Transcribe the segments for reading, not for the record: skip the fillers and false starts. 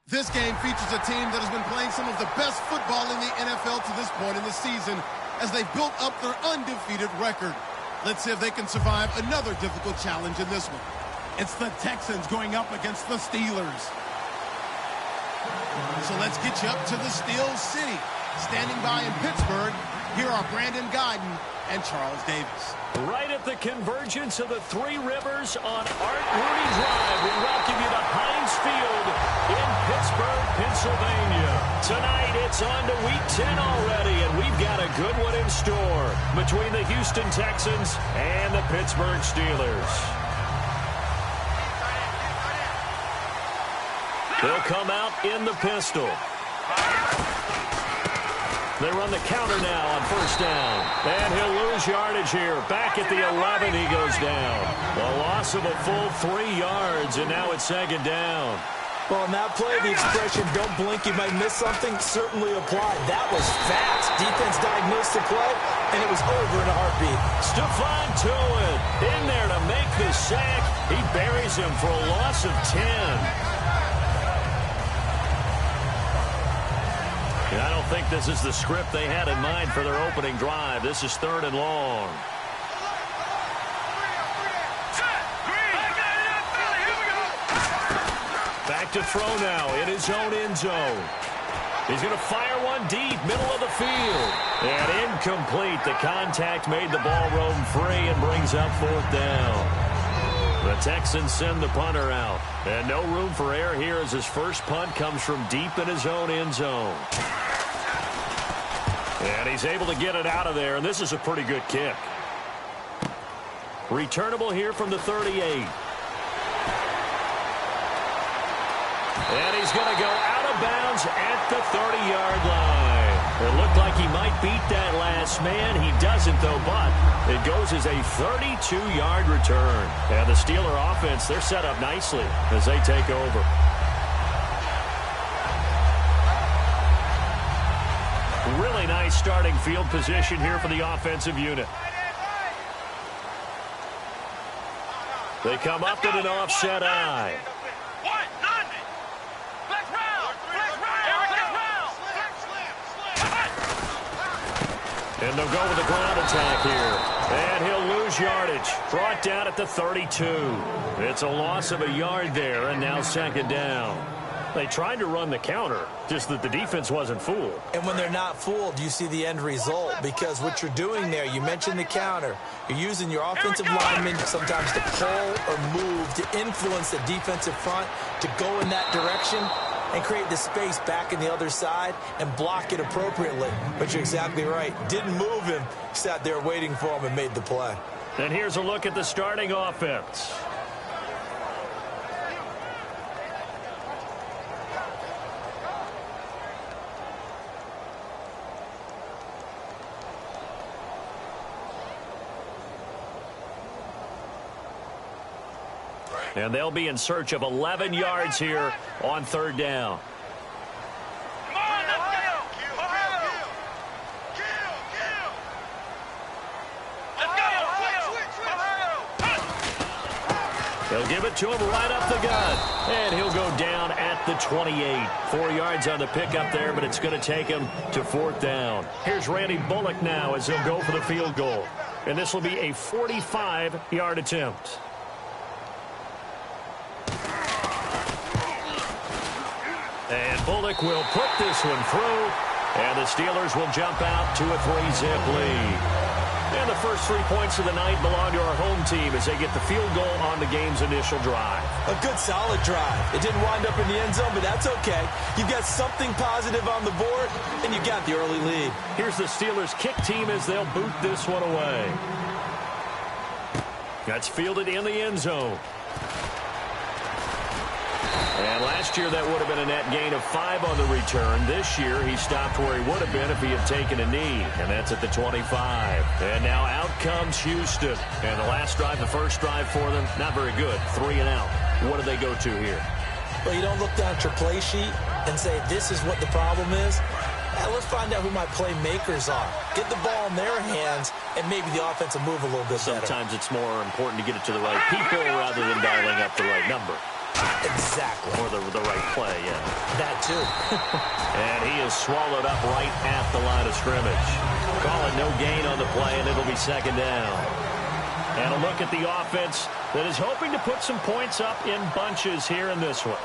This game features a team that has been playing some of the best football in the NFL to this point in the season as they've built up their undefeated record. Let's see if they can survive another difficult challenge in this one. It's the Texans going up against the Steelers. So let's get you up to the Steel City. Standing by in Pittsburgh, here are Brandon Guyton and Charles Davis. Right at the convergence of the Three Rivers on Art Rooney Drive, we welcome you to Heinz Field in Pittsburgh, Pennsylvania. Tonight, it's on to Week 10 already, and we've got a good one in store between the Houston Texans and the Pittsburgh Steelers. They'll come out in the pistol. They run the counter now on first down. And he'll lose yardage here. Back at the 11, he goes down. A loss of a full 3 yards, and now it's second down. Well, in that play, the expression, don't blink, you might miss something, certainly applied. That was fast. Defense diagnosed the play, and it was over in a heartbeat. Stephon Tuitt in there to make the sack. He buries him for a loss of 10. I don't think this is the script they had in mind for their opening drive. This is 3rd and long. Back to throw now in his own end zone. He's going to fire one deep, middle of the field. And incomplete. The contact made the ball roam free and brings up 4th down. The Texans send the punter out. And no room for error here as his first punt comes from deep in his own end zone. And he's able to get it out of there, and this is a pretty good kick. Returnable here from the 38. And he's going to go out of bounds at the 30-yard line. It looked like he might beat that last man. He doesn't, though, but it goes as a 32-yard return. And the Steeler offense, they're set up nicely as they take over. Really nice starting field position here for the offensive unit. They come up in an offset eye. And they'll go with the ground attack here. And he'll lose yardage. Brought down at the 32. It's a loss of a yard there, and now second down. They tried to run the counter, just that the defense wasn't fooled. And when they're not fooled, you see the end result, because what you're doing there, you mentioned the counter. You're using your offensive linemen sometimes to pull or move to influence the defensive front to go in that direction and create the space back in the other side and block it appropriately. But you're exactly right. Didn't move him. Sat there waiting for him and made the play. And here's a look at the starting offense. And they'll be in search of 11 yards here on 3rd down. They'll give it to him right up the gut. And he'll go down at the 28. 4 yards on the pickup there, but it's going to take him to 4th down. Here's Randy Bullock now as he'll go for the field goal. And this will be a 45-yard attempt. And Bullock will put this one through. And the Steelers will jump out to a 3-zip lead. And the first 3 points of the night belong to our home team as they get the field goal on the game's initial drive. A good, solid drive. It didn't wind up in the end zone, but that's okay. You've got something positive on the board, and you got the early lead. Here's the Steelers' kick team as they'll boot this one away. That's fielded in the end zone. And last year that would have been a net gain of 5 on the return. This year he stopped where he would have been if he had taken a knee, and that's at the 25. And now out comes Houston. And the last drive, the first drive for them, not very good. 3 and out. What do they go to here? Well, you don't look down at your play sheet and say, this is what the problem is. Let's find out who my playmakers are. Get the ball in their hands, and maybe the offense will move a little bit better. Sometimes it's more important to get it to the right people rather than dialing up the right number. Exactly. Or the right play, yeah. That too. And he is swallowed up right at the line of scrimmage. Call it no gain on the play, and it'll be second down. And a look at the offense that is hoping to put some points up in bunches here in this one.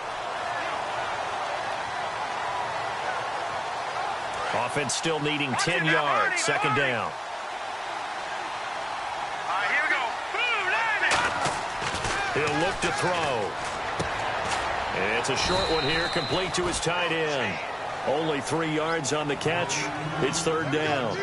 Offense still needing 10 yards, second down. Here we go. He'll look to throw. It's a short one here, complete to his tight end. Only 3 yards on the catch. It's third down.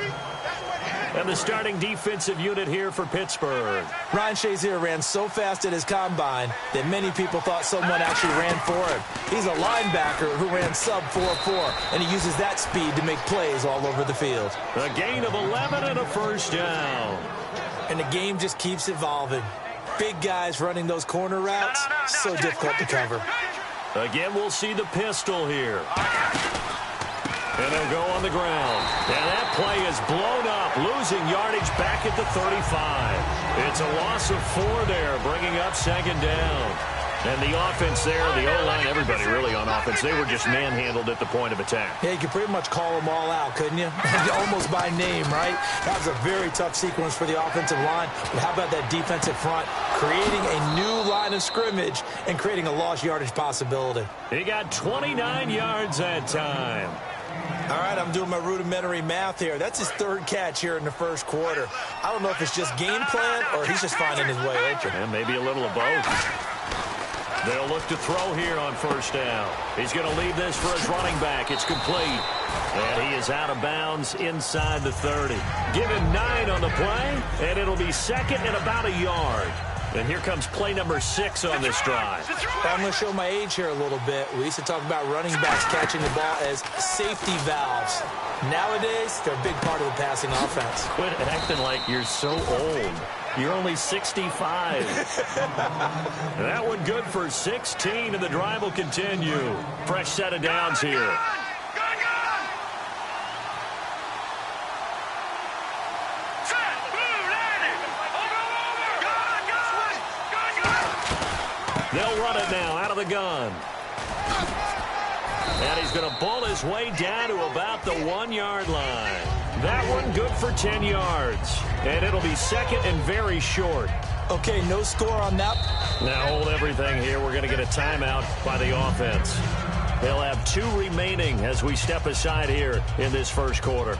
And the starting defensive unit here for Pittsburgh. Ryan Shazier ran so fast at his combine that many people thought someone actually ran for him. He's a linebacker who ran sub 4.4, and he uses that speed to make plays all over the field. A gain of 11 and a first down. And the game just keeps evolving. Big guys running those corner routes, so difficult to cover. Again, we'll see the pistol here. And they'll go on the ground. And that play is blown up, losing yardage back at the 35. It's a loss of 4 there, bringing up second down. And the offense there, the O-line, everybody really on offense, they were just manhandled at the point of attack. Yeah, you could pretty much call them all out, couldn't you? Almost by name, right? That was a very tough sequence for the offensive line. But how about that defensive front creating a new line of scrimmage and creating a lost yardage possibility? He got 29 yards that time. All right, I'm doing my rudimentary math here. That's his 3rd catch here in the first quarter. I don't know if it's just game plan or he's just finding his way open. And maybe a little of both. They'll look to throw here on first down. He's going to leave this for his running back. It's complete. And he is out of bounds inside the 30. Give him 9 on the play, and it'll be second and about a yard. And here comes play number 6 on this drive. I'm going to show my age here a little bit. We used to talk about running backs catching the ball as safety valves. Nowadays, they're a big part of the passing offense. Quit acting like you're so old. You're only 65. That one good for 16, and the drive will continue. Fresh set of downs here. They'll run it now out of the gun. And he's going to ball his way down to about the 1-yard line. That one good for 10 yards. And it'll be second and very short. Okay, no score on that. Now hold everything here. We're going to get a timeout by the offense. They'll have 2 remaining as we step aside here in this first quarter.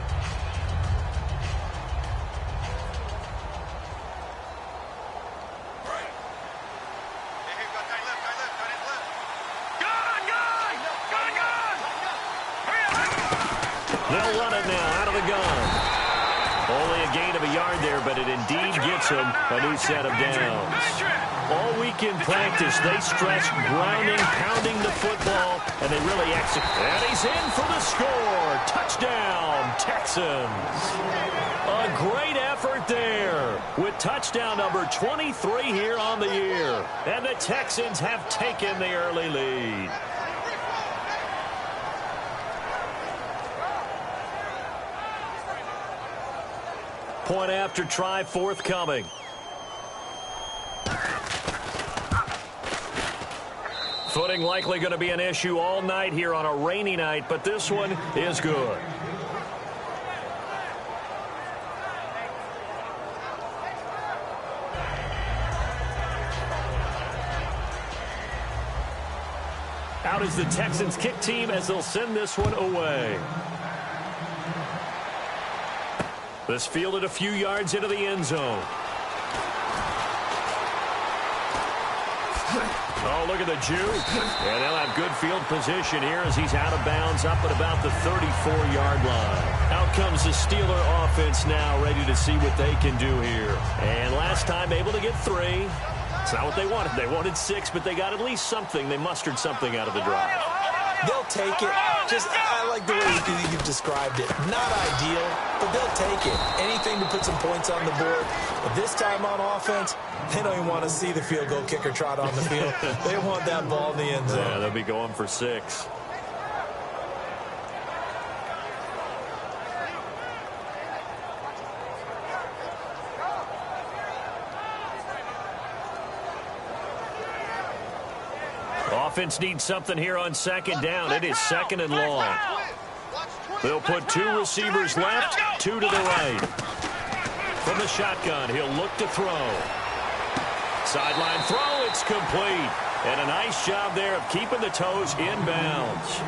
They'll run it now out of the gun. Only a gain of a yard there, but it indeed gets him a new set of downs. All week in practice, they stress grounding, pounding the football, and they really execute. And he's in for the score. Touchdown, Texans. A great effort there with touchdown number 23 here on the year. And the Texans have taken the early lead. Point after try forthcoming. Footing likely going to be an issue all night here on a rainy night, but this one is good. Out is the Texans kick team as they'll send this one away. This fielded a few yards into the end zone. Oh, look at the juke. And they'll have good field position here as he's out of bounds up at about the 34-yard line. Out comes the Steeler offense now, ready to see what they can do here. And last time able to get 3. It's not what they wanted. They wanted 6, but they got at least something. They mustered something out of the drive. They'll take it. I like the way you've described it. Not ideal, but they'll take it. Anything to put some points on the board. But this time on offense, they don't even want to see the field goal kicker trot on the field. They want that ball in the end zone. Yeah, they'll be going for 6. offense needs something here on second down. It is second and long. They'll put 2 receivers left, 2 to the right. From the shotgun, he'll look to throw. Sideline throw, it's complete. And a nice job there of keeping the toes in bounds.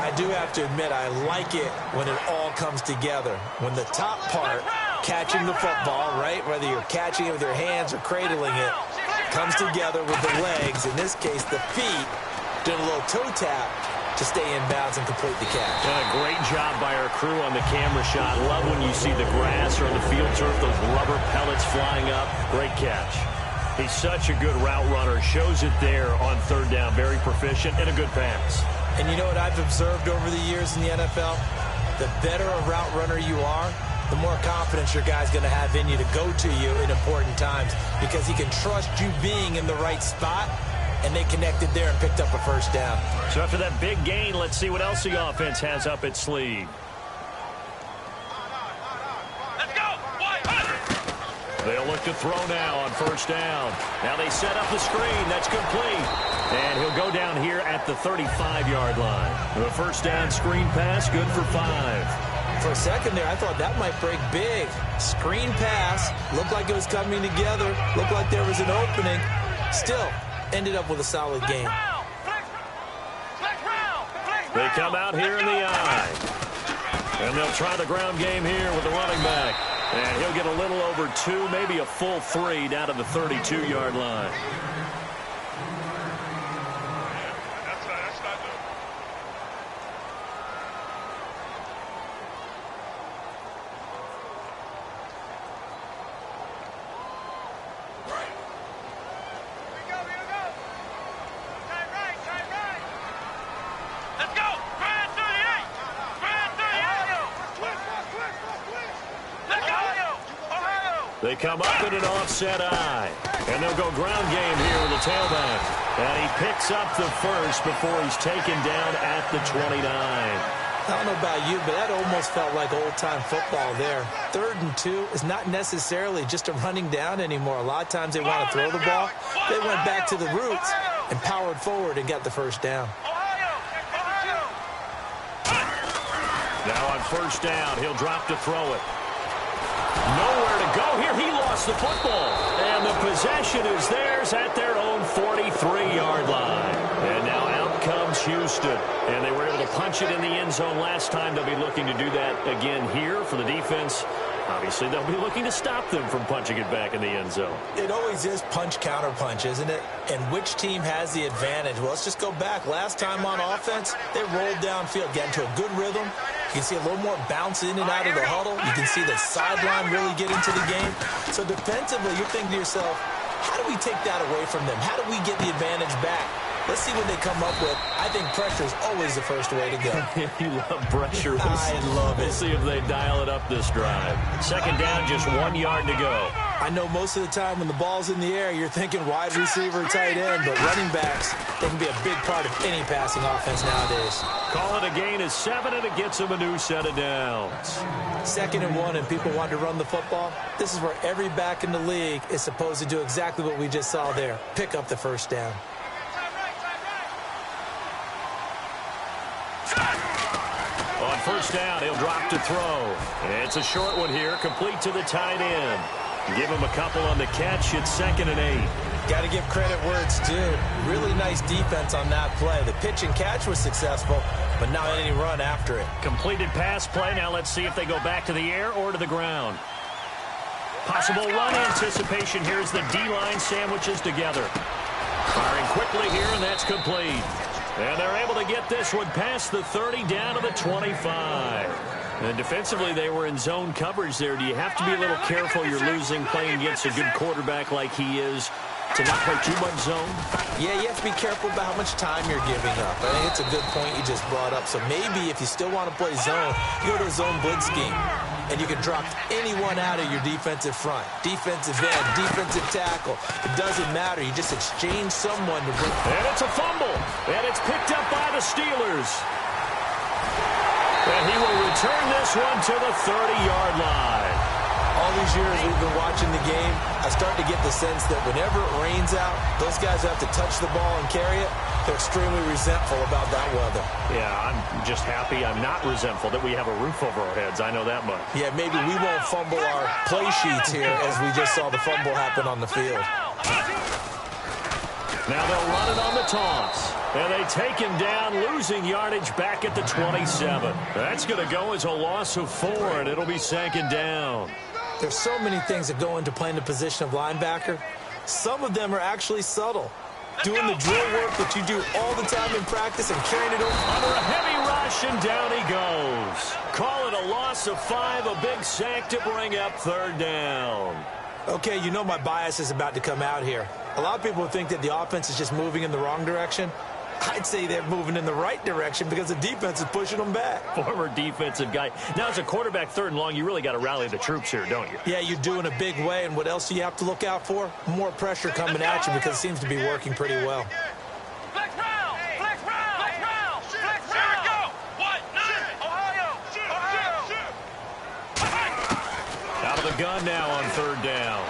I do have to admit, I like it when it all comes together. When the top part, catching the football, right, whether you're catching it with your hands or cradling it, comes together with the legs, in this case the feet, doing a little toe tap to stay in bounds and complete the catch. Great job by our crew on the camera shot. Love when you see the grass or the field turf, those rubber pellets flying up. Great catch. He's such a good route runner. Shows it there on third down. Very proficient and a good pass. And you know what I've observed over the years in the NFL? The better a route runner you are, the more confidence your guy's going to have in you to go to you in important times because he can trust you being in the right spot, and they connected there and picked up a first down. So after that big gain, let's see what else the offense has up its sleeve. They'll look to throw now on first down. Now they set up the screen. That's complete. And he'll go down here at the 35-yard line. The first down screen pass, good for 5. For a second there, I thought that might break big. Screen pass. Looked like it was coming together. Looked like there was an opening. Still, ended up with a solid game. They come out here in the eye. And they'll try the ground game here with the running back. And he'll get a little over 2, maybe a full 3 down to the 32-yard line. They come up in an offset eye. And they'll go ground game here with the tailback. And he picks up the first before he's taken down at the 29. I don't know about you, but that almost felt like old-time football there. 3rd and 2 is not necessarily just a running down anymore. A lot of times they want to throw the ball. They went back to the roots and powered forward and got the first down. Now on first down, he'll drop to throw it. Nowhere to go here. He lost the football. And the possession is theirs at their own 43-yard line. And now out comes Houston. And they were able to punch it in the end zone last time. They'll be looking to do that again here for the defense. Obviously, they'll be looking to stop them from punching it back in the end zone. It always is punch-counter-punch, isn't it? And which team has the advantage? Well, let's just go back. Last time on offense, they rolled downfield, got into a good rhythm. You can see a little more bounce in and out of the huddle. You can see the sideline really get into the game. So defensively, you're thinking to yourself, how do we take that away from them? How do we get the advantage back? Let's see what they come up with. I think pressure is always the first way to go. You love pressure. I love it. We'll see if they dial it up this drive. Second down, just 1 yard to go. I know most of the time when the ball's in the air, you're thinking wide receiver, tight end, but running backs, they can be a big part of any passing offense nowadays. Call it a gain of 7, and it gets them a new set of downs. 2nd and 1, and people want to run the football. This is where every back in the league is supposed to do exactly what we just saw there. Pick up the first down. On first down, he'll drop to throw. It's a short one here, complete to the tight end. Give him a couple on the catch. It's 2nd and 8. Got to give credit where it's due. Really nice defense on that play. The pitch and catch was successful, but not any run after it. Completed pass play. Now let's see if they go back to the air or to the ground. Possible run anticipation. Here's the D-line sandwiches together. Firing quickly here, and that's complete. And they're able to get this one past the 30 down to the 25. And defensively, they were in zone coverage there. Do you have to be a little careful? You're losing playing against a good quarterback like he is to not play too much zone? Yeah, you have to be careful about how much time you're giving up. I think it's a good point you just brought up. So maybe if you still want to play zone, you go to a zone blitz scheme. And you can drop anyone out of your defensive front. Defensive end, defensive tackle. It doesn't matter. You just exchange someone to bring. And it's a fumble. And it's picked up by the Steelers. And he will return this one to the 30-yard line. All these years we've been watching the game, I start to get the sense that whenever it rains out, those guys who have to touch the ball and carry it, they're extremely resentful about that weather. Yeah, I'm just happy I'm not resentful that we have a roof over our heads. I know that much. Yeah, maybe we won't fumble our play sheets here as we just saw the fumble happen on the field. Now they'll run it on the toss. And they take him down, losing yardage back at the 27. That's going to go as a loss of 4, and it'll be second down. There's so many things that go into playing the position of linebacker. Some of them are actually subtle. Doing the drill work that you do all the time in practice and carrying it over. Under a heavy rush, and down he goes. Call it a loss of 5, a big sack to bring up third down. Okay, you know my bias is about to come out here. A lot of people think that the offense is just moving in the wrong direction. I'd say they're moving in the right direction because the defense is pushing them back. Former defensive guy. Now, as a quarterback, third and long, you really got to rally the troops here, don't you? Yeah, you do in a big way. And what else do you have to look out for? More pressure coming at you because it seems to be working pretty well. Flex round! Flex round! Flex round! Flex round! Here we go! What? Ohio! Ohio! Out of the gun now on third down.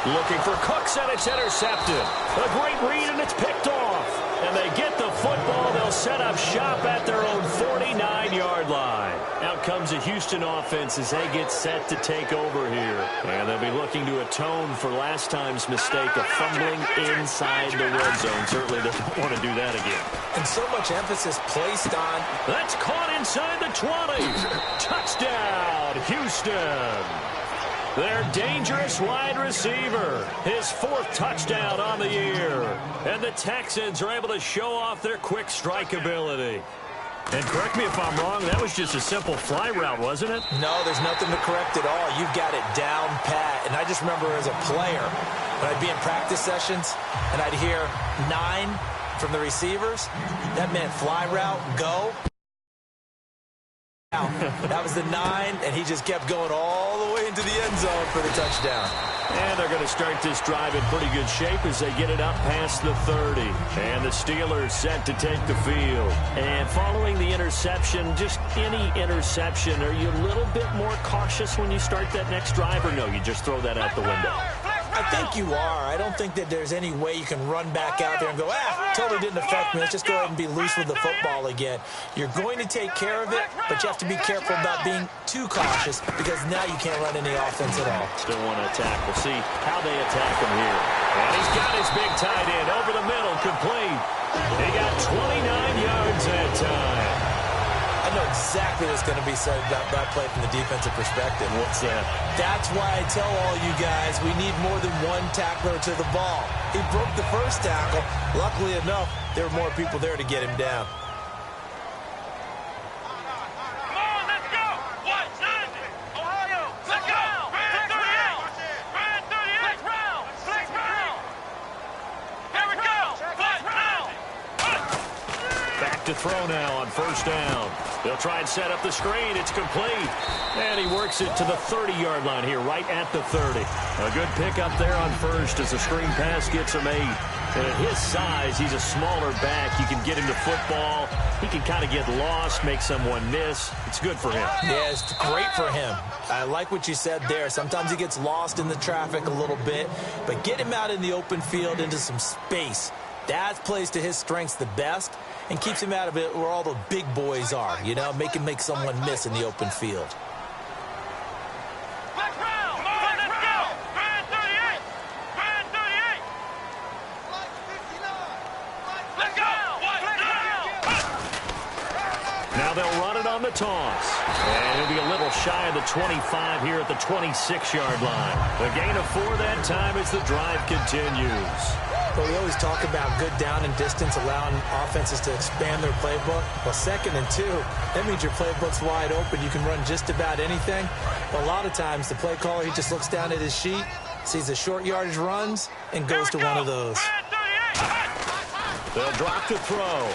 Looking for Cooks, and it's intercepted. A great read, and it's picked off. And they get the football. They'll set up shop at their own 49-yard line. Out comes the Houston offense as they get set to take over here. And they'll be looking to atone for last time's mistake of fumbling inside the red zone. Certainly they don't want to do that again. And so much emphasis placed on... That's caught inside the 20. Touchdown, Houston. Their dangerous wide receiver, his 4th touchdown on the year. And the Texans are able to show off their quick strike ability. And correct me if I'm wrong, that was just a simple fly route, wasn't it? No, there's nothing to correct at all. You've got it down pat. And I just remember as a player, when I'd be in practice sessions, and I'd hear 9 from the receivers, that meant fly route, go. That was the 9, and he just kept going all the way into the end zone for the touchdown. And they're going to start this drive in pretty good shape as they get it up past the 30. And the Steelers set to take the field. And following the interception, just any interception, are you a little bit more cautious when you start that next drive, or no, you just throw that out the window? I think you are. I don't think that there's any way you can run back out there and go, totally didn't affect me. Let's just go ahead and be loose with the football again. You're going to take care of it, but you have to be careful about being too cautious because now you can't run any offense at all. Still want to attack. We'll see how they attack him here. And he's got his big tight end over the middle, complete. He got 29 yards that time. I know exactly what's going to be said about that play from the defensive perspective. What's that? That's why I tell all you guys we need more than one tackler to the ball. He broke the first tackle. Luckily enough, there were more people there to get him down. Come on, let's go! What? Ohio! Let's go! Brand 38! Brand 38! Flex round! Flex round! Here we go! Flex round! Back to throw now on first down. They'll try and set up the screen. It's complete. And he works it to the 30-yard line here, right at the 30. A good pickup there on first as the screen pass gets him 8. And at his size, he's a smaller back. You can get him to football. He can kind of get lost, make someone miss. It's good for him. Yeah, it's great for him. I like what you said there. Sometimes he gets lost in the traffic a little bit, but get him out in the open field into some space. That plays to his strengths the best and keeps him out of it where all the big boys are, you know, make someone miss in the open field. Flex round! Come on, let's go! Brand 38! Brand 38! Let's go! Flex round! Now they'll run it on the toss. And he'll be a little shy of the 25 here at the 26-yard line. A gain of 4 that time as the drive continues. But we always talk about good down and distance, allowing offenses to expand their playbook. Well, 2nd and 2, that means your playbook's wide open. You can run just about anything. But a lot of times, the play caller, he just looks down at his sheet, sees the short yardage runs, and goes to one of those. They'll drop to throw.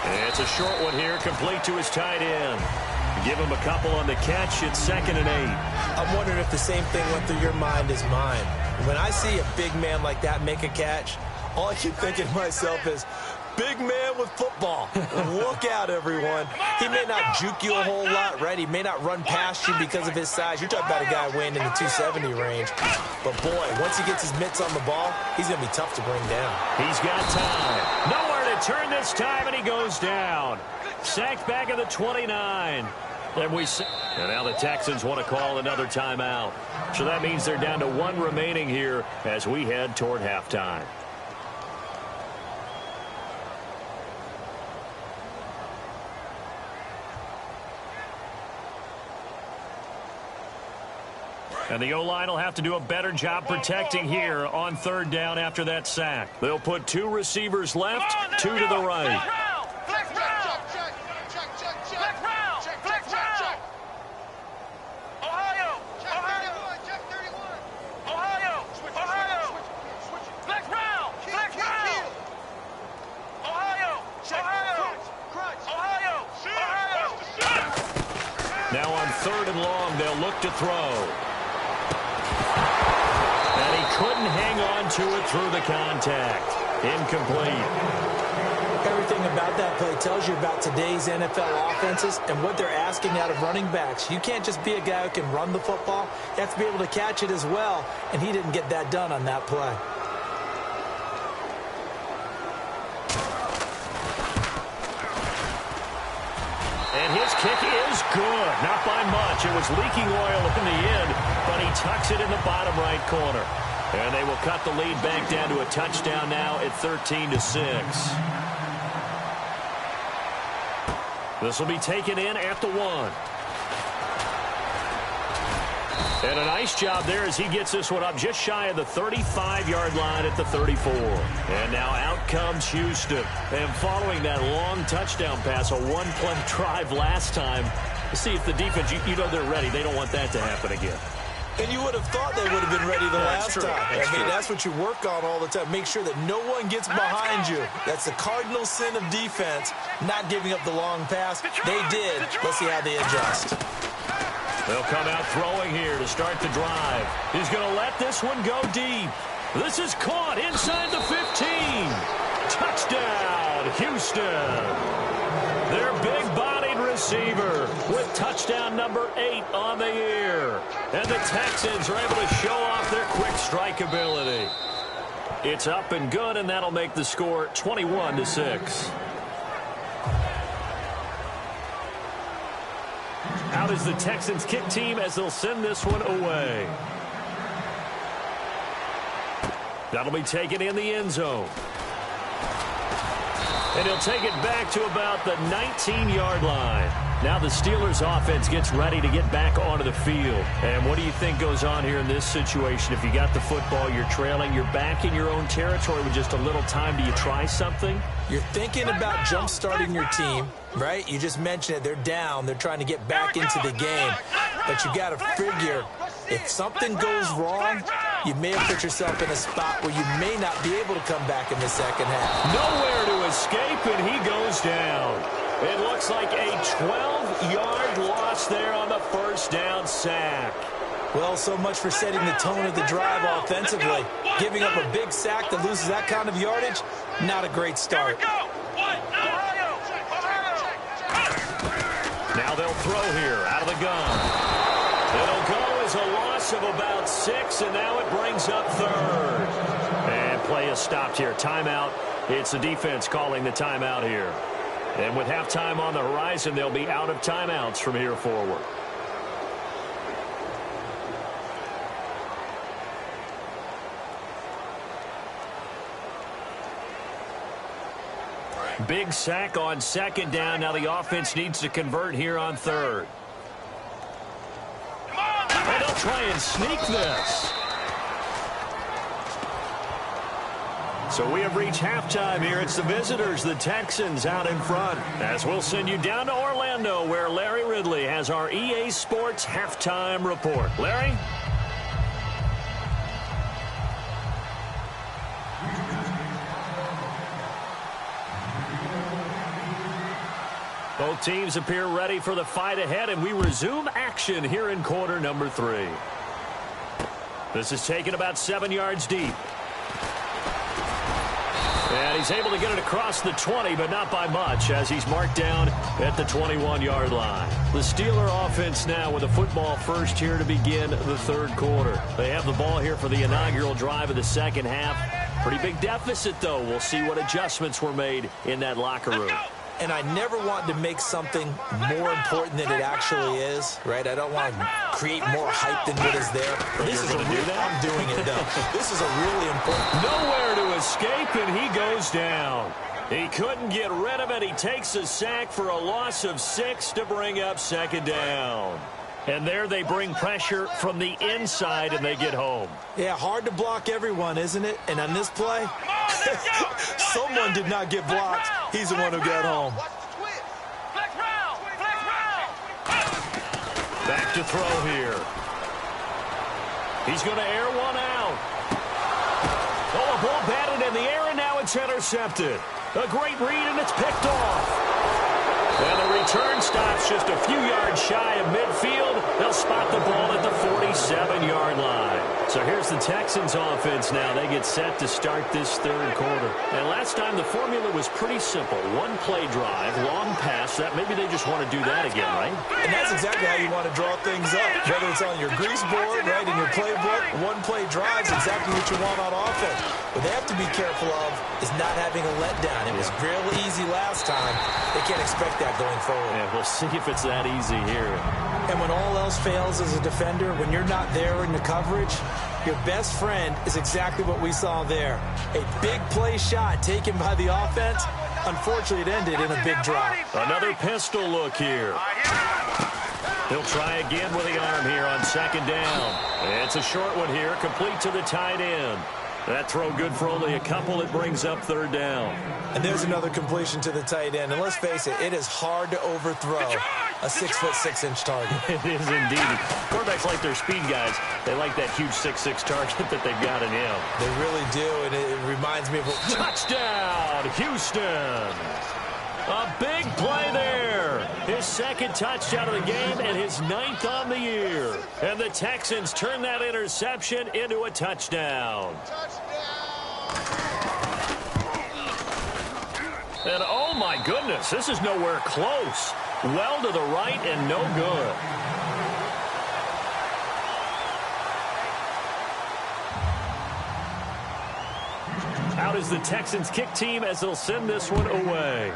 And it's a short one here, complete to his tight end. Give him a couple on the catch. It's 2nd and 8. I'm wondering if the same thing went through your mind as mine. When I see a big man like that make a catch, all I keep thinking to myself is, big man with football. Look out, everyone. He may not juke you a whole lot, right? He may not run past you because of his size. You're talking about a guy weighing in the 270 range. But, boy, once he gets his mitts on the ball, he's going to be tough to bring down. He's got time. Nowhere to turn this time, and he goes down. Sacked back at the 29. And now the Texans want to call another timeout. So that means they're down to one remaining here as we head toward halftime. And the O-line will have to do a better job protecting here on third down after that sack. They'll put two receivers left, two to the right. Now on third and long, they'll look to throw. And he couldn't hang on to it through the contact. Incomplete. Everything about that play tells you about today's NFL offenses and what they're asking out of running backs. You can't just be a guy who can run the football. You have to be able to catch it as well, and he didn't get that done on that play. And his kick is good. Not by much. It was leaking oil in the end, but he tucks it in the bottom right corner. And they will cut the lead back down to a touchdown now at 13-6. This will be taken in at the 1. And a nice job there as he gets this one up just shy of the 35-yard line at the 34. And now out comes Houston. And following that long touchdown pass, a one-play drive last time, see if the defense, you know they're ready. They don't want that to happen again. And you would have thought they would have been ready the last time. That's what you work on all the time. Make sure that no one gets behind you. That's the cardinal sin of defense, not giving up the long pass. They did. Let's see how they adjust. They'll come out throwing here to start the drive. He's going to let this one go deep. This is caught inside the 15. Touchdown, Houston. Their big-bodied receiver with touchdown number 8 on the year. And the Texans are able to show off their quick strike ability. It's up and good, and that'll make the score 21-6. Out is the Texans kick team as they'll send this one away. That'll be taken in the end zone. And he'll take it back to about the 19-yard line. Now the Steelers offense gets ready to get back onto the field. And what do you think goes on here in this situation? If you got the football, you're trailing, you're back in your own territory with just a little time. Do you try something? You're thinking about jump-starting your team, right? You just mentioned it. They're down. They're trying to get back into the game. But you got to figure if something goes wrong, you may have put yourself in a spot where you may not be able to come back in the second half. Nowhere to escape, and he goes down. It looks like a 12-yard loss there on the first down sack. Well, so much for setting the tone of the drive offensively. Giving up a big sack that loses that kind of yardage, not a great start. Now they'll throw here out of the gun. It'll go as a loss of about 6, and now it brings up third. And play is stopped here. Timeout. It's the defense calling the timeout here. And with halftime on the horizon, they'll be out of timeouts from here forward. Big sack on second down. Now the offense needs to convert here on third. And they'll try and sneak this. So we have reached halftime here. It's the visitors, the Texans, out in front. As we'll send you down to Orlando, where Larry Ridley has our EA Sports halftime report. Larry? Both teams appear ready for the fight ahead, and we resume action here in quarter number 3. This is taken about 7 yards deep. And he's able to get it across the 20, but not by much, as he's marked down at the 21-yard line. The Steeler offense now with a football first here to begin the third quarter. They have the ball here for the inaugural drive of the second half. Pretty big deficit, though. We'll see what adjustments were made in that locker room. And I never want to make something more important than it actually is, right? I don't want to create more hype than what is there. This is I'm doing it, though. This is a really important. Nowhere to escape, and he goes down. He couldn't get rid of it. He takes a sack for a loss of 6 to bring up second down. And there they bring pressure from the inside, and they get home. Yeah, hard to block everyone, isn't it? And on this play, someone did not get blocked. He's the one who got home. Back to throw here. He's going to air one out. Oh, a ball batted in the air, and now it's intercepted. A great read, and it's picked off. And the return stops just a few yards shy of midfield. They'll spot the ball at the 47-yard line. So here's the Texans offense now. They get set to start this third quarter. And last time the formula was pretty simple. One play drive, long pass. That maybe they just want to do that again, right? And that's exactly how you want to draw things up. Whether it's on your grease board, right, in your playbook, one play drive is exactly what you want on offense. What they have to be careful of is not having a letdown. It was real easy last time. They can't expect that going forward. Yeah, we'll see if it's that easy here. And when all else fails as a defender, when you're not there in the coverage, your best friend is exactly what we saw there. A big play shot taken by the offense. Unfortunately, it ended in a big drop. Another pistol look here. He'll try again with the arm here on second down. It's a short one here, complete to the tight end. That throw good for only a couple. It brings up third down. And there's another completion to the tight end. And let's face it, it is hard to overthrow a 6'6" target. It is indeed. Quarterbacks like their speed guys. They like that huge 6'6" target that they've got in him. They really do, and it reminds me of what... Touchdown, Houston. A big play there. His second touchdown of the game and his 9th on the year. And the Texans turn that interception into a touchdown. And oh my goodness, this is nowhere close. Well to the right and no good. Out is the Texans kick team as they'll send this one away.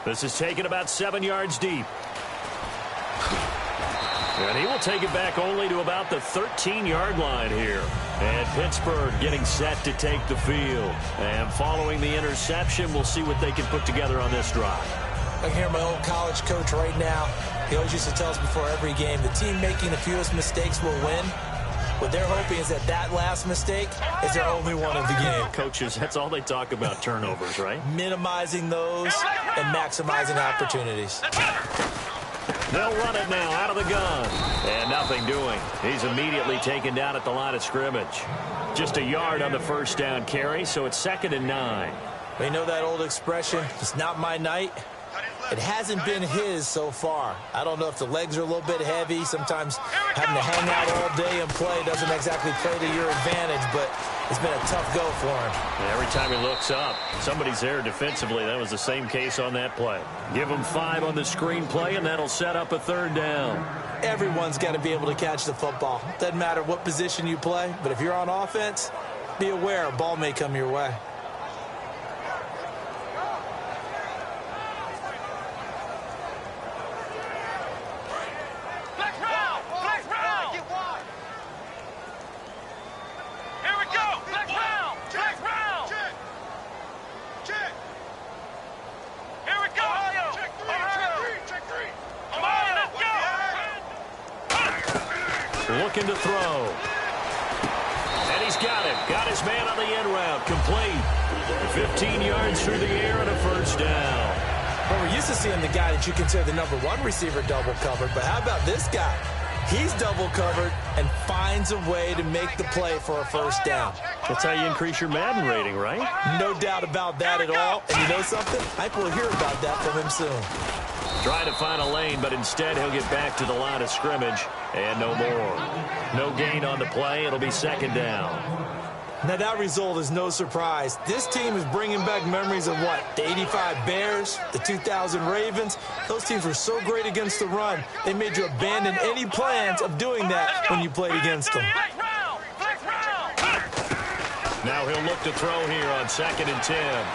This is taken about 7 yards deep. And he will take it back only to about the 13-yard line here. And Pittsburgh getting set to take the field. And following the interception, we'll see what they can put together on this drive. I can hear my old college coach right now. He always used to tell us before every game, the team making the fewest mistakes will win. What they're hoping is that that last mistake is their only one of the game. Coaches, that's all they talk about, turnovers, right? Minimizing those and maximizing opportunities. They'll run it now out of the gun. And nothing doing. He's immediately taken down at the line of scrimmage. Just a yard on the first down carry, so it's 2nd and 9. You know that old expression, it's not my night? It hasn't been his so far. I don't know if the legs are a little bit heavy. Sometimes having to hang out all day and play doesn't exactly play to your advantage, but it's been a tough go for him. And every time he looks up, somebody's there defensively. That was the same case on that play. Give him 5 on the screen play, and that'll set up a 3rd down. Everyone's got to be able to catch the football. Doesn't matter what position you play, but if you're on offense, be aware a ball may come your way. Looking to throw. And he's got it. Got his man on the end route. Complete. 15 yards through the air and a 1st down. Well, we're used to seeing the guy that you consider the #1 receiver double covered, but how about this guy? He's double covered and finds a way to make the play for a 1st down. That's how you increase your Madden rating, right? No doubt about that at all. And you know something? I will hear about that from him soon. Trying to find a lane, but instead he'll get back to the line of scrimmage. And no more. No gain on the play. It'll be 2nd down. Now, that result is no surprise. This team is bringing back memories of what? The 85 Bears, the 2000 Ravens. Those teams were so great against the run, they made you abandon any plans of doing that when you played against them. Now he'll look to throw here on 2nd and 10.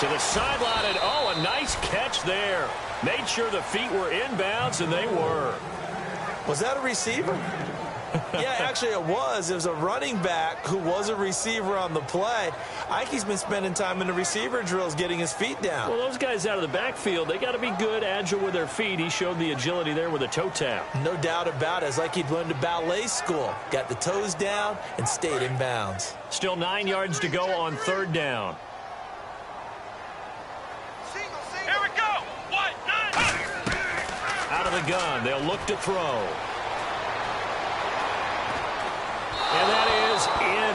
To the sideline, and oh, a nice catch there. Made sure the feet were inbounds, and they were. Was that a receiver? Yeah, actually it was. It was a running back who was a receiver on the play. I think he's been spending time in the receiver drills getting his feet down. Well, those guys out of the backfield, they got to be good, agile with their feet. He showed the agility there with a toe tap. No doubt about it. It's like he'd learned to ballet school. Got the toes down and stayed in bounds. Still 9 yards to go on 3rd down. Here we go. 1, 9. Out of the gun, they'll look to throw. And that is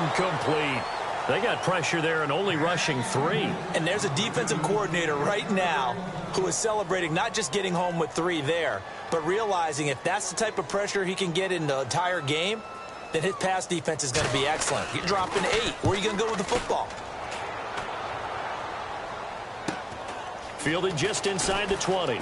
incomplete. They got pressure there and only rushing 3. And there's a defensive coordinator right now who is celebrating not just getting home with 3 there, but realizing if that's the type of pressure he can get in the entire game, then his pass defense is going to be excellent. You're dropping 8. Where are you going to go with the football? Fielded just inside the 20.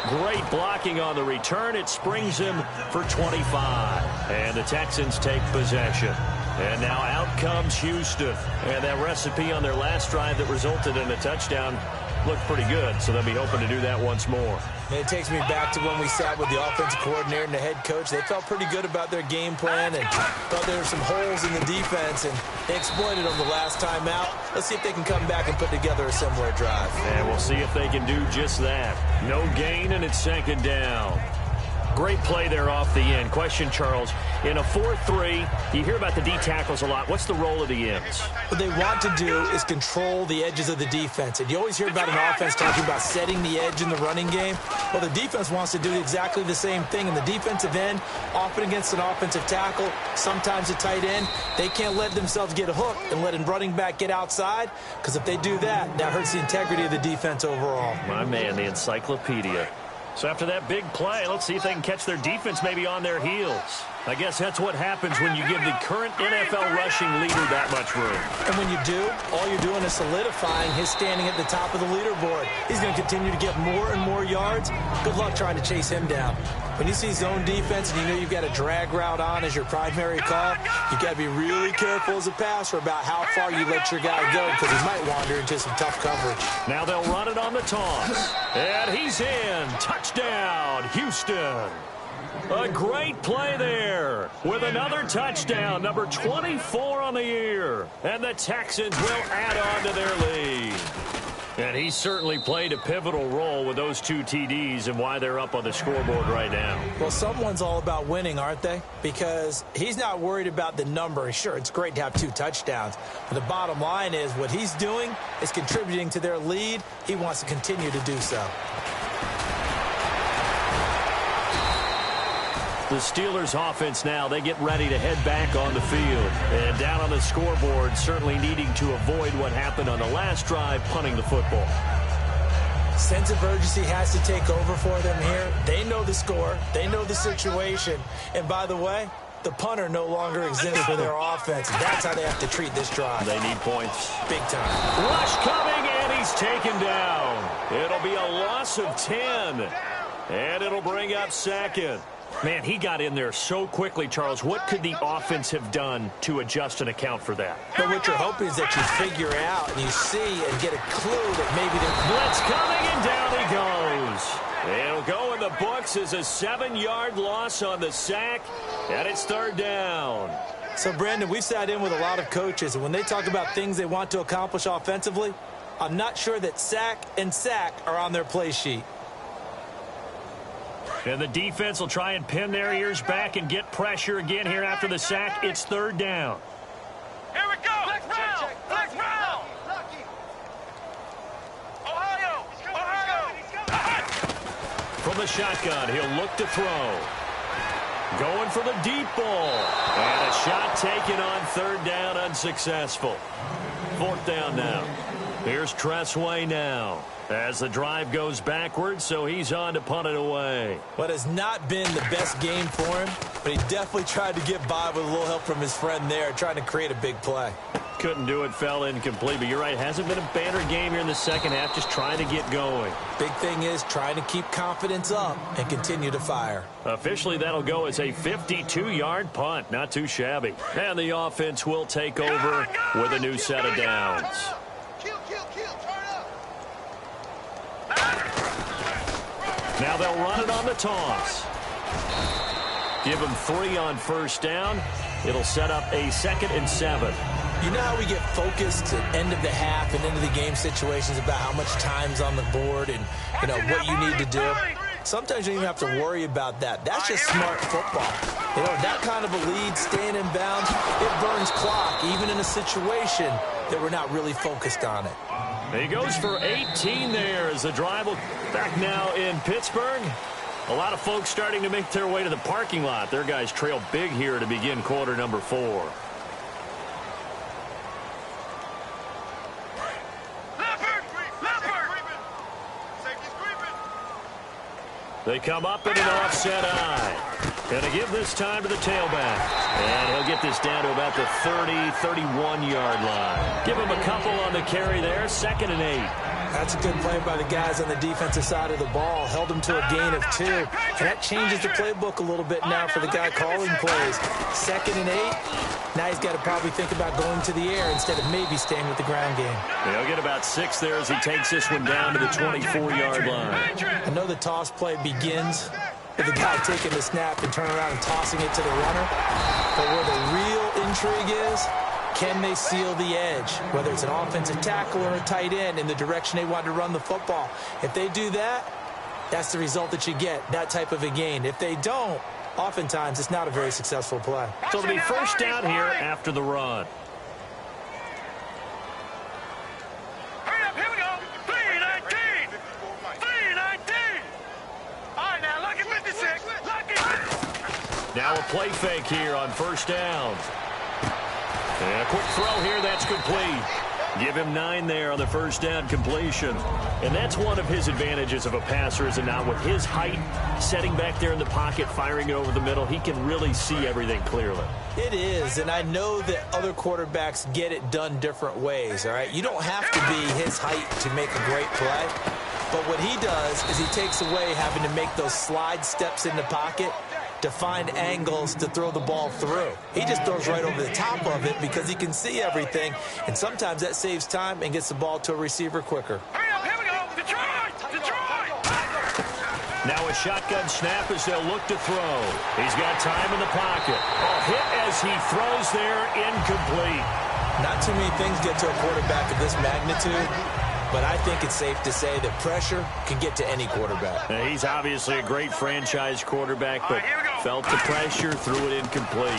Great blocking on the return. It springs him for 25. And the Texans take possession. And now out comes Houston. And that recipe on their last drive that resulted in a touchdown looked pretty good, so they'll be hoping to do that once more. And it takes me back to when we sat with the offensive coordinator and the head coach. They felt pretty good about their game plan and thought there were some holes in the defense, and they exploited them the last time out. Let's see if they can come back and put together a similar drive. And we'll see if they can do just that. No gain, and it's 2nd down. Great play there off the end. Question, Charles, in a 4-3, you hear about the D tackles a lot. What's the role of the ends? What they want to do is control the edges of the defense. And you always hear about an offense talking about setting the edge in the running game. Well, the defense wants to do exactly the same thing. In the defensive end, often against an offensive tackle, sometimes a tight end, they can't let themselves get hooked and let a running back get outside, because if they do that, that hurts the integrity of the defense overall. My man, the encyclopedia. So after that big play, let's see if they can catch their defense maybe on their heels. I guess that's what happens when you give the current NFL rushing leader that much room. And when you do, all you're doing is solidifying his standing at the top of the leaderboard. He's going to continue to get more and more yards. Good luck trying to chase him down. When you see zone defense and you know you've got a drag route on as your primary call, you've got to be really careful as a passer about how far you let your guy go, because he might wander into some tough coverage. Now they'll run it on the toss. And he's in. Touchdown, Houston. A great play there with another touchdown, number 24 on the year. And the Texans will add on to their lead. And he certainly played a pivotal role with those 2 TDs and why they're up on the scoreboard right now. Well, someone's all about winning, aren't they? Because he's not worried about the number. Sure, it's great to have 2 touchdowns. But the bottom line is what he's doing is contributing to their lead. He wants to continue to do so. The Steelers offense now, they get ready to head back on the field. And down on the scoreboard, certainly needing to avoid what happened on the last drive, punting the football. Sense of urgency has to take over for them here. They know the score. They know the situation. And by the way, the punter no longer exists for their offense. That's how they have to treat this drive. They need points. Big time. Rush coming, and he's taken down. It'll be a loss of 10. And it'll bring up 2nd. Man, he got in there so quickly, Charles. What could the offense have done to adjust and account for that? But what you're hoping is that you figure out and you see and get a clue that maybe they're... Blitz coming, and down he goes. It'll go in the books as a 7-yard loss on the sack, and it's 3rd down. So, Brandon, we've sat in with a lot of coaches, and when they talk about things they want to accomplish offensively, I'm not sure that sack and sack are on their play sheet. And the defense will try and pin their ears back and get pressure again here after the sack. It's 3rd down. Here we go. Flex round. Flex round. Ohio. From the shotgun, he'll look to throw. Going for the deep ball. And a shot taken on 3rd down, unsuccessful. 4th down now. Here's Tressway now as the drive goes backwards, so he's on to punt it away. What has not been the best game for him, but he definitely tried to get by with a little help from his friend there, trying to create a big play. Couldn't do it, fell incomplete, but you're right, hasn't been a banner game here in the second half, just trying to get going. Big thing is trying to keep confidence up and continue to fire. Officially, that'll go as a 52-yard punt. Not too shabby. And the offense will take over with a new set of downs. Now they'll run it on the toss. Give them 3 on first down. It'll set up a 2nd and 7. You know how we get focused at end of the half and into the game situations about how much time's on the board and, you know, what you need to do? Sometimes you don't even have to worry about that. That's just smart football. You know, that kind of a lead, staying in bounds, it burns clock, even in a situation that we're not really focused on it. He goes for 18 there as the drive will back now in Pittsburgh. A lot of folks starting to make their way to the parking lot. Their guys trail big here to begin quarter number 4. They come up in an offset eye. Going to give this time to the tailback. And he'll get this down to about the 30, 31-yard line. Give him a couple on the carry there. 2nd and 8. That's a good play by the guys on the defensive side of the ball. Held him to a gain of 2. And that changes the playbook a little bit now for the guy calling plays. 2nd and 8. Now he's got to probably think about going to the air instead of maybe staying with the ground game. He'll get about 6 there as he takes this one down to the 24-yard line. I know the toss play begins with the guy taking the snap and turning around and tossing it to the runner. But where the real intrigue is, can they seal the edge, whether it's an offensive tackle or a tight end, in the direction they want to run the football? If they do that, that's the result that you get, that type of a gain. If they don't, oftentimes it's not a very successful play. So it'll be first down here after the run. Hurry up, here we go. 3-19. 3-19. All right, now look at 56. Look at. Now a play fake here on first down. And a quick throw here, that's complete. Give him 9 there on the first down completion. And that's one of his advantages of a passer, is it not? With his height, setting back there in the pocket, firing it over the middle, he can really see everything clearly. It is, and I know that other quarterbacks get it done different ways, all right? You don't have to be his height to make a great play. But what he does is he takes away having to make those slide steps in the pocket to find angles to throw the ball through. He just throws right over the top of it because he can see everything, and sometimes that saves time and gets the ball to a receiver quicker. Hurry up, here we go. Detroit! Detroit! Now a shotgun snap as they'll look to throw. He's got time in the pocket. A hit as he throws there, incomplete. Not too many things get to a quarterback of this magnitude, but I think it's safe to say that pressure can get to any quarterback. Now, he's obviously a great franchise quarterback, but felt the pressure, threw it incomplete.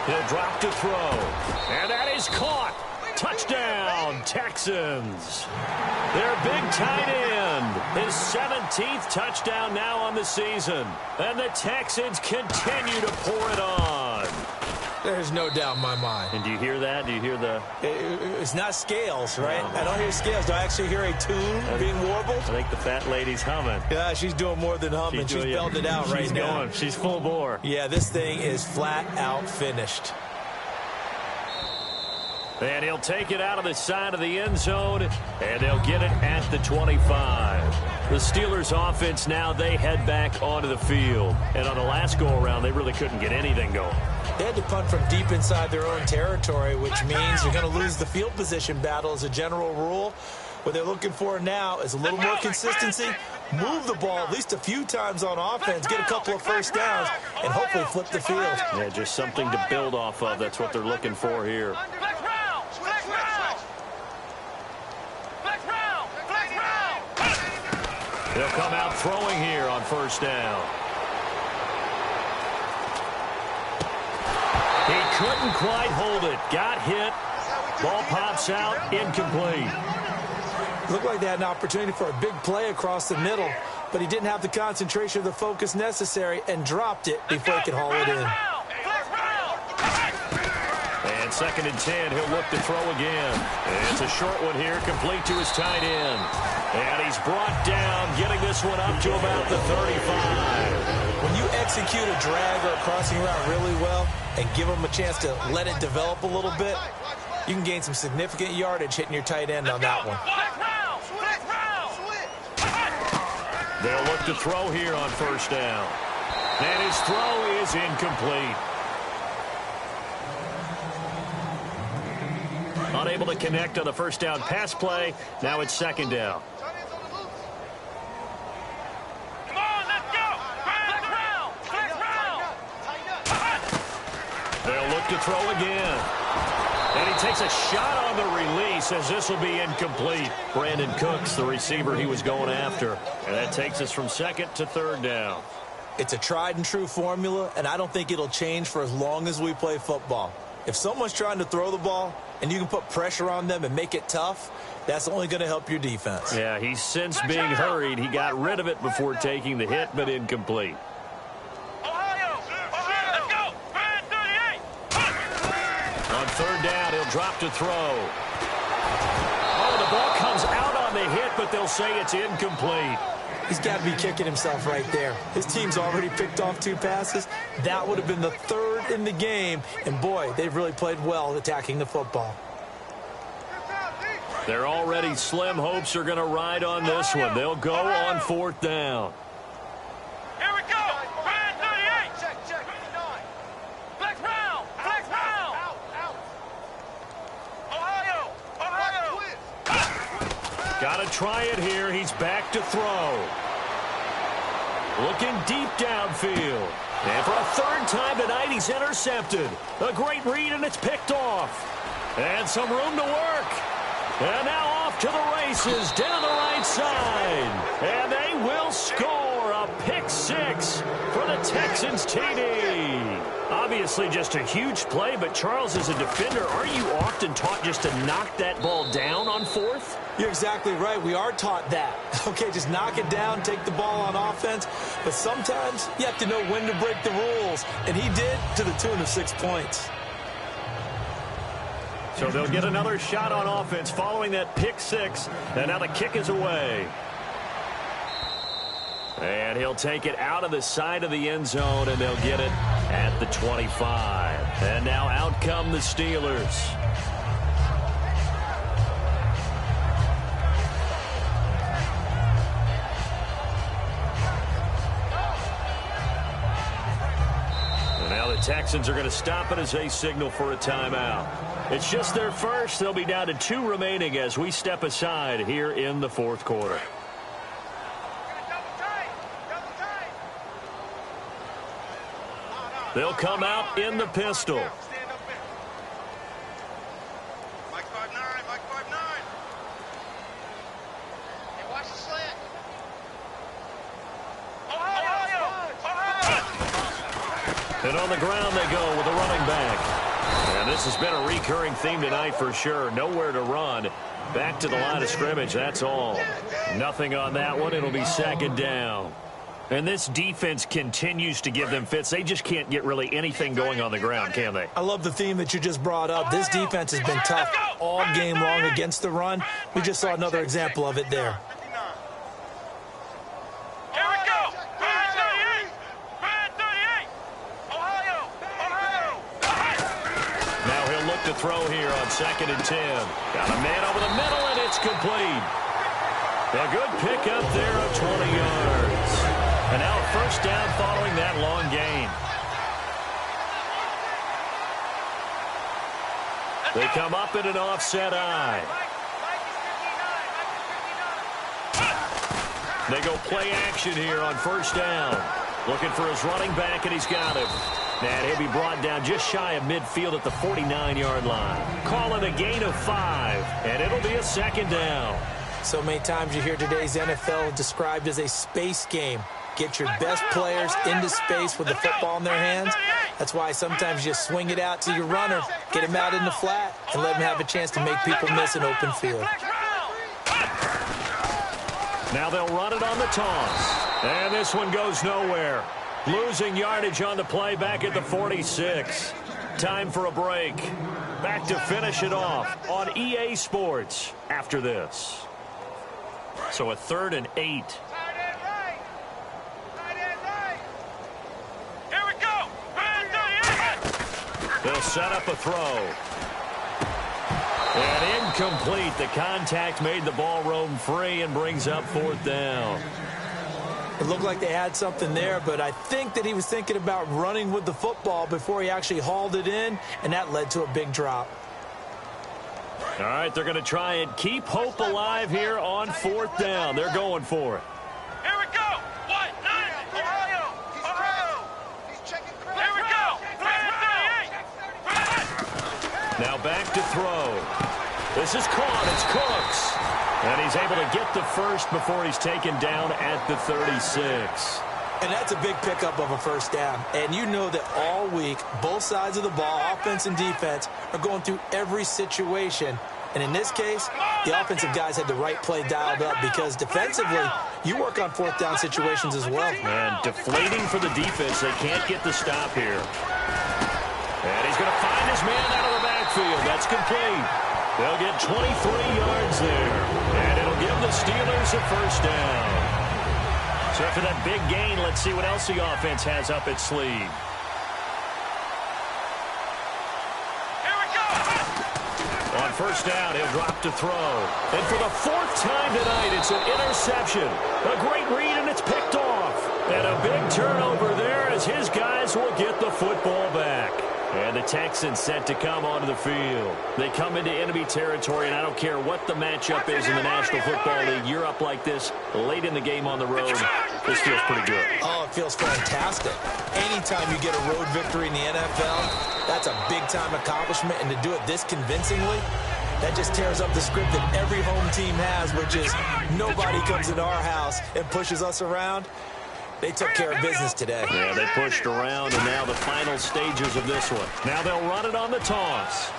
He'll drop to throw, and that is caught. Touchdown, Texans. Their big tight end, his 17th touchdown now on the season. And the Texans continue to pour it on. There's no doubt in my mind. And do you hear that? Do you hear the... It's not scales, right? I don't hear scales. Do I actually hear a tune being warbled? I think the fat lady's humming. Yeah, she's doing more than humming. She's belting it out right now. She's full bore. Yeah, this thing is flat out finished. And he'll take it out of the side of the end zone, and they'll get it at the 25. The Steelers offense now, they head back onto the field. And on the last go-around, they really couldn't get anything going. They had to punt from deep inside their own territory, which means you're going to lose the field position battle as a general rule. What they're looking for now is a little more consistency, move the ball at least a few times on offense, get a couple of first downs, and hopefully flip the field. Yeah, just something to build off of. That's what they're looking for here. They'll come out throwing here on first down. He couldn't quite hold it. Got hit. Ball pops out. Incomplete. Looked like they had an opportunity for a big play across the middle, but he didn't have the concentration or the focus necessary and dropped it before he could haul it in. And And 2nd and 10, he'll look to throw again. And it's a short one here, complete to his tight end. And he's brought down, getting this one up to about the 35. When you execute a drag or a crossing route really well and give them a chance to let it develop a little bit, you can gain some significant yardage hitting your tight end on that one. They'll look to throw here on 1st down. And his throw is incomplete. Unable to connect on the 1st down pass play. Now it's 2nd down. Come on, let's go! Flex round! They'll look to throw again. And he takes a shot on the release as this will be incomplete. Brandon Cooks, the receiver he was going after. And that takes us from 2nd to 3rd down. It's a tried and true formula, and I don't think it'll change for as long as we play football. If someone's trying to throw the ball and you can put pressure on them and make it tough, that's only going to help your defense. Yeah, he's since being hurried. He got rid of it before taking the hit, but incomplete. Ohio, let's go! 38! On 3rd down, he'll drop to throw. Oh, the ball comes out on the hit, but they'll say it's incomplete. He's got to be kicking himself right there. His team's already picked off 2 passes. That would have been the 3rd in the game. And, boy, they've really played well attacking the football. Their already slim hopes are going to ride on this one. They'll go on 4th down. Here we go! 38! Check. Flex round! Ohio! Got to try it here. He's back to throw. Looking deep downfield. And for a 3rd time tonight, he's intercepted. A great read, and it's picked off. And some room to work. And now off to the races down the right side. And they will score a pick 6 for the Texans TD. Obviously just a huge play, but Charles, as a defender, aren't you often taught just to knock that ball down on 4th? You're exactly right. We are taught that. Okay, just knock it down, take the ball on offense. But sometimes you have to know when to break the rules. And he did, to the tune of 6 points. So they'll get another shot on offense following that pick 6. And now the kick is away. And he'll take it out of the side of the end zone, and they'll get it at the 25. And now out come the Steelers. And now the Texans are going to stop it as they signal for a timeout. It's just their first. They'll be down to 2 remaining as we step aside here in the 4th quarter. They'll come out in the pistol. Mike 5'9", Mike 5'9". Hey, watch the slant. And on the ground they go with a running back. And this has been a recurring theme tonight for sure. Nowhere to run. Back to the line of scrimmage, that's all. Nothing on that one. It'll be 2nd down. And this defense continues to give them fits. They just can't get really anything going on the ground, can they? I love the theme that you just brought up. This defense has been tough all game long against the run. We just saw another example of it there. Here we go! 38! Ohio! Now he'll look to throw here on 2nd and 10. Got a man over the middle, and it's complete. A good pickup there of 20 yards. And now a 1st down following that long gain. They come up in an offset eye. They go play action here on 1st down. Looking for his running back, and he's got him. And he'll be brought down just shy of midfield at the 49-yard line. Call it a gain of 5, and it'll be a 2nd down. So many times you hear today's NFL described as a space game. Get your best players into space with the football in their hands. That's why sometimes you swing it out to your runner, get him out in the flat, and let him have a chance to make people miss an open field. Now they'll run it on the toss. And this one goes nowhere. Losing yardage on the play back at the 46. Time for a break. Back to finish it off on EA Sports after this. So a 3rd and 8. Here we go. They'll set up a throw. And incomplete. The contact made the ball roam free and brings up 4th down. It looked like they had something there, but I think that he was thinking about running with the football before he actually hauled it in, and that led to a big drop. All right, they're going to try and keep hope alive here on 4th down. They're going for it. Here we go. 1-9. Ohio. He's checking credit. Here we go. 38. Now back to throw. This is caught. It's Cooks. And he's able to get the first before he's taken down at the 36. And that's a big pickup of a 1st down. And you know that all week, both sides of the ball, offense and defense, are going through every situation. And in this case, the offensive guys had the right play dialed up because defensively, you work on 4th down situations as well. And deflating for the defense. They can't get the stop here. And he's going to find his man out of the backfield. That's complete. They'll get 23 yards there. And it'll give the Steelers a 1st down. So after that big gain, let's see what else the offense has up its sleeve. Here we go. On 1st down, he'll drop to throw. And for the 4th time tonight, it's an interception. A great read, and it's picked off. And a big turnover there as his guys will get the football back. And the Texans set to come onto the field. They come into enemy territory, and I don't care what the matchup is in the National Football League. You're up like this late in the game on the road. This feels pretty good. Oh, it feels fantastic. Anytime you get a road victory in the NFL, that's a big-time accomplishment. And to do it this convincingly, that just tears up the script that every home team has, which is nobody comes into our house and pushes us around. They took care of business today. Yeah, they pushed around, and now the final stages of this one. Now they'll run it on the toss.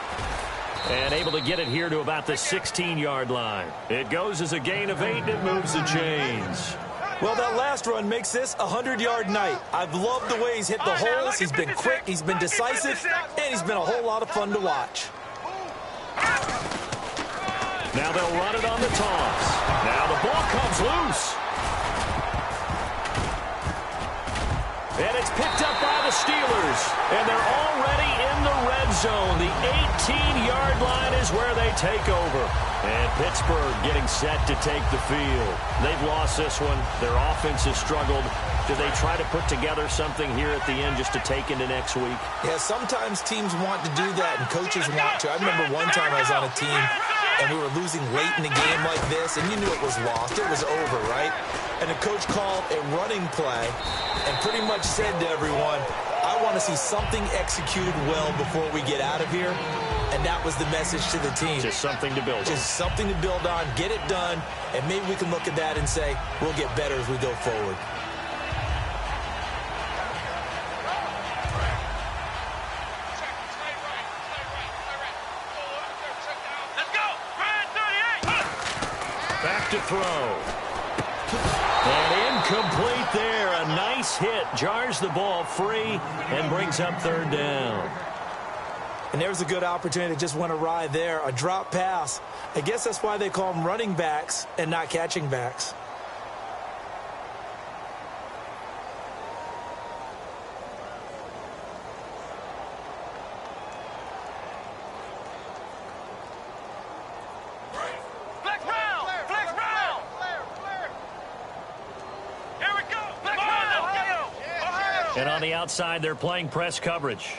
And able to get it here to about the 16-yard line. It goes as a gain of 8, and it moves the chains. Well, that last run makes this a 100-yard night. I've loved the way he's hit the holes. He's been quick, he's been decisive, and he's been a whole lot of fun to watch. Now they'll run it on the toss. Now the ball comes loose. And it's picked up by the Steelers. And they're already in the red zone. The 18-yard line is where they take over. And Pittsburgh getting set to take the field. They've lost this one. Their offense has struggled. Do they try to put together something here at the end just to take into next week? Yeah, sometimes teams want to do that and coaches want to. I remember one time I was on a team and we were losing late in the game like this, and you knew it was lost. It was over, right? And the coach called a running play and pretty much said to everyone, I want to see something executed well before we get out of here. And that was the message to the team. Just something to build on. Just something to build on, get it done, and maybe we can look at that and say, we'll get better as we go forward. Back to throw. And incomplete there. A nice hit. Jars the ball free and brings up 3rd down. And there's a good opportunity to just went awry there. A drop pass. I guess that's why they call them running backs and not catching backs. And on the outside, they're playing press coverage.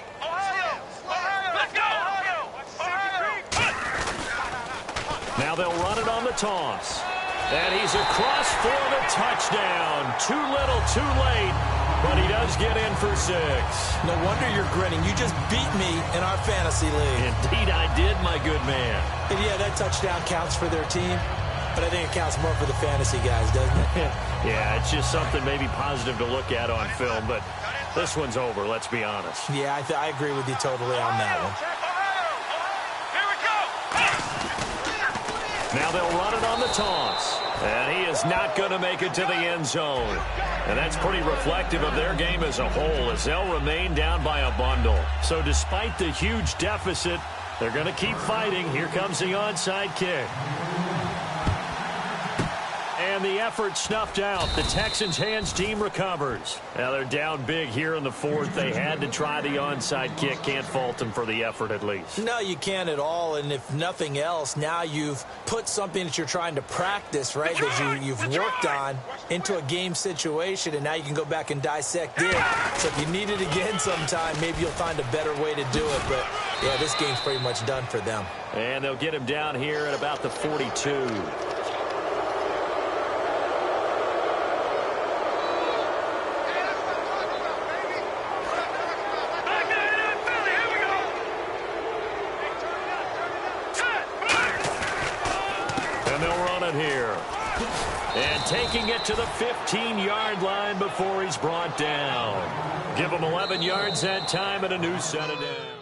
Now they'll run it on the toss. And he's across for the touchdown. Too little, too late. But he does get in for 6. No wonder you're grinning. You just beat me in our fantasy league. Indeed I did, my good man. And yeah, that touchdown counts for their team. But I think it counts more for the fantasy guys, doesn't it? Yeah, it's just something maybe positive to look at on film. But this one's over, let's be honest. Yeah, I agree with you totally on that one. Now they'll run it on the toss. And he is not going to make it to the end zone. And that's pretty reflective of their game as a whole, as they'll remain down by a bundle. So despite the huge deficit, They're going to keep fighting. Here comes the onside kick. And the effort snuffed out. The Texans' hands team recovers. Now they're down big here in the fourth. They had to try the onside kick. Can't fault them for the effort at least. No, you can't at all. And if nothing else, now you've put something that you're trying to practice, right, that you've worked on into a game situation, and now you can go back and dissect it. So if you need it again sometime, maybe you'll find a better way to do it. But, yeah, this game's pretty much done for them. And they'll get him down here at about the 42. Here. And taking it to the 15-yard line before he's brought down. Give him 11 yards that time and a new set of downs.